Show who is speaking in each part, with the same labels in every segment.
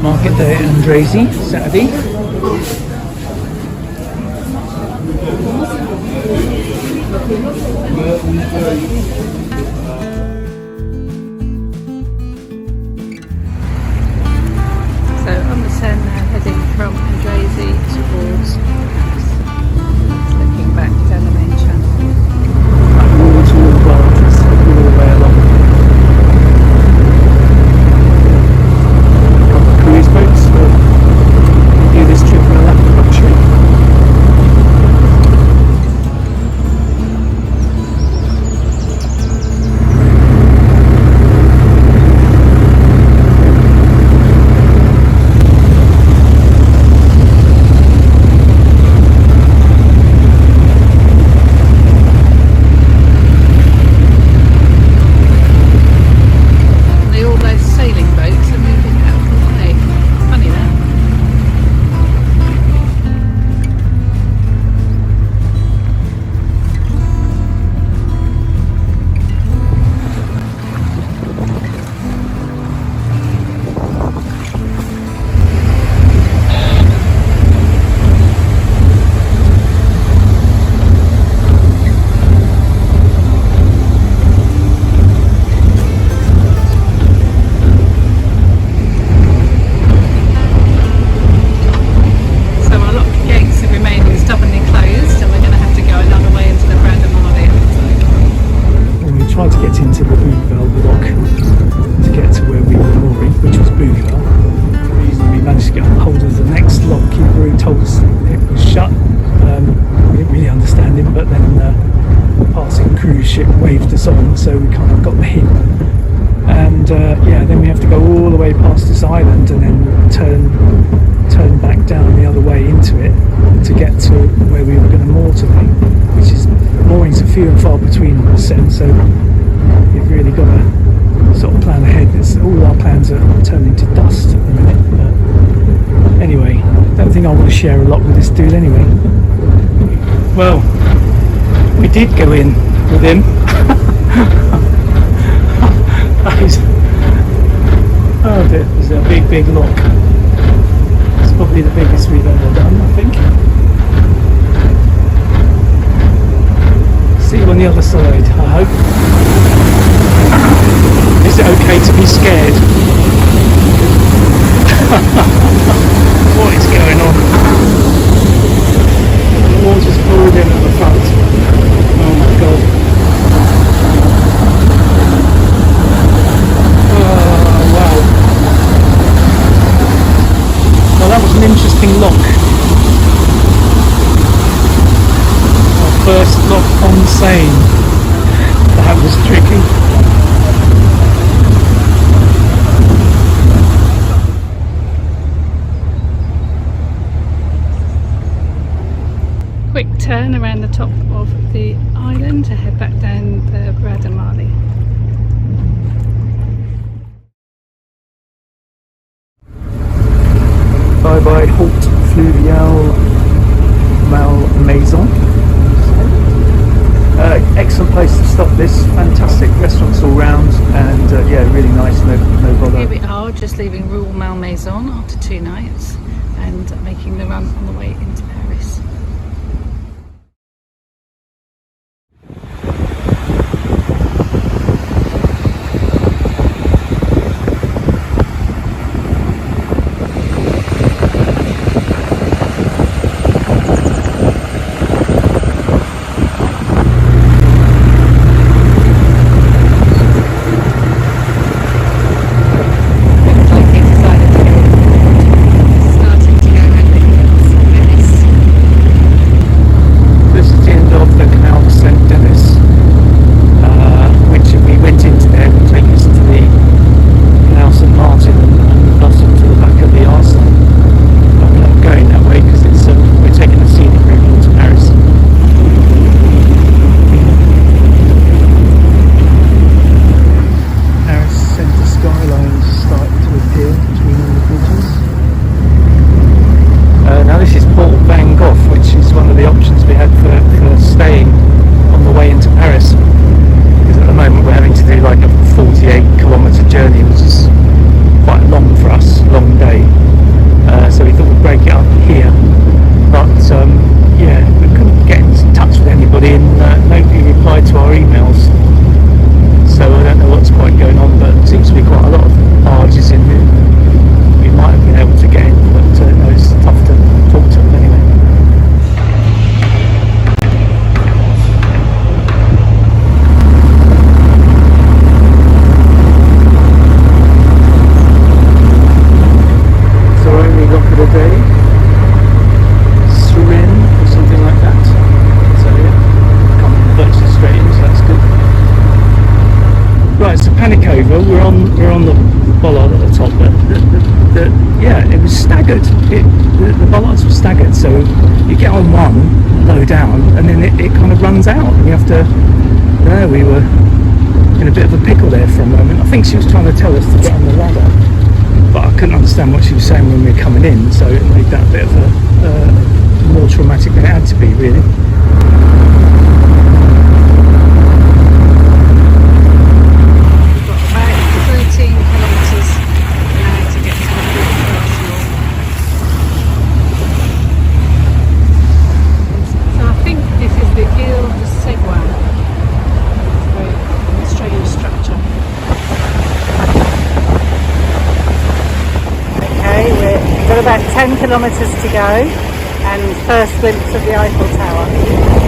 Speaker 1: market there in Andrazy, Saturday.
Speaker 2: So on the Seine now, heading from Andrazy towards Paris. It's looking back down the main channel.
Speaker 1: All to Barges, all the way along. A couple of cruise boats will do this trip in a lap of luxury. So we kind of got the hint, and yeah, then we have to go all the way past this island and then turn back down the other way into it to get to where we were going to moor today, which is moorings are few and far between in the Seine, so you've really got to sort of plan ahead. All our plans are turning to dust at the minute, but anyway, I don't think I want to share a lot with this dude anyway. Well, we did go in with him. Oh dear, there's a big lock. It's probably the biggest we've ever done, I think. See you on the other side, I hope. Is it okay to be scared? What is going on? The water's poured in at the front. Oh my god. That was an interesting lock. Our first lock on the Seine. That was tricky.
Speaker 2: Quick turn around the top of the island to head back down the Bras de Marly.
Speaker 1: Bye bye Haute Fluviale Malmaison. Excellent place to stop this. Fantastic restaurants all round, and yeah, really nice. No bother.
Speaker 2: Here we are, just leaving Rural Malmaison after 2 nights and making the run on the way into Paris. Starting to go around the hills of Venice.
Speaker 1: the bollards were staggered, so you get on one low down and then it kind of runs out and you have to, there we were in a bit of a pickle there for a moment. I think she was trying to tell us to get on the ladder, but I couldn't understand what she was saying when we were coming in, so it made that a bit of a more traumatic than it had to be, really.
Speaker 2: About 10 kilometres to go, and first glimpse of the Eiffel Tower.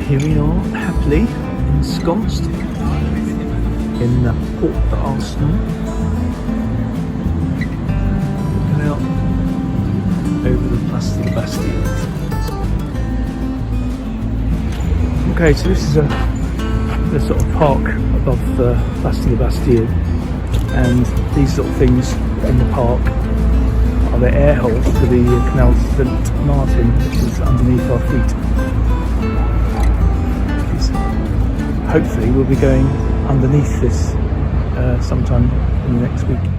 Speaker 1: Here we are, happily ensconced in the Port d'Arsenal. Looking out over the Place de la Bastille. Okay, so this is the sort of park above the Place de la Bastille, and these little things in the park are the air holes for the Canal St Martin, which is underneath our feet. Hopefully we'll be going underneath this sometime in the next week.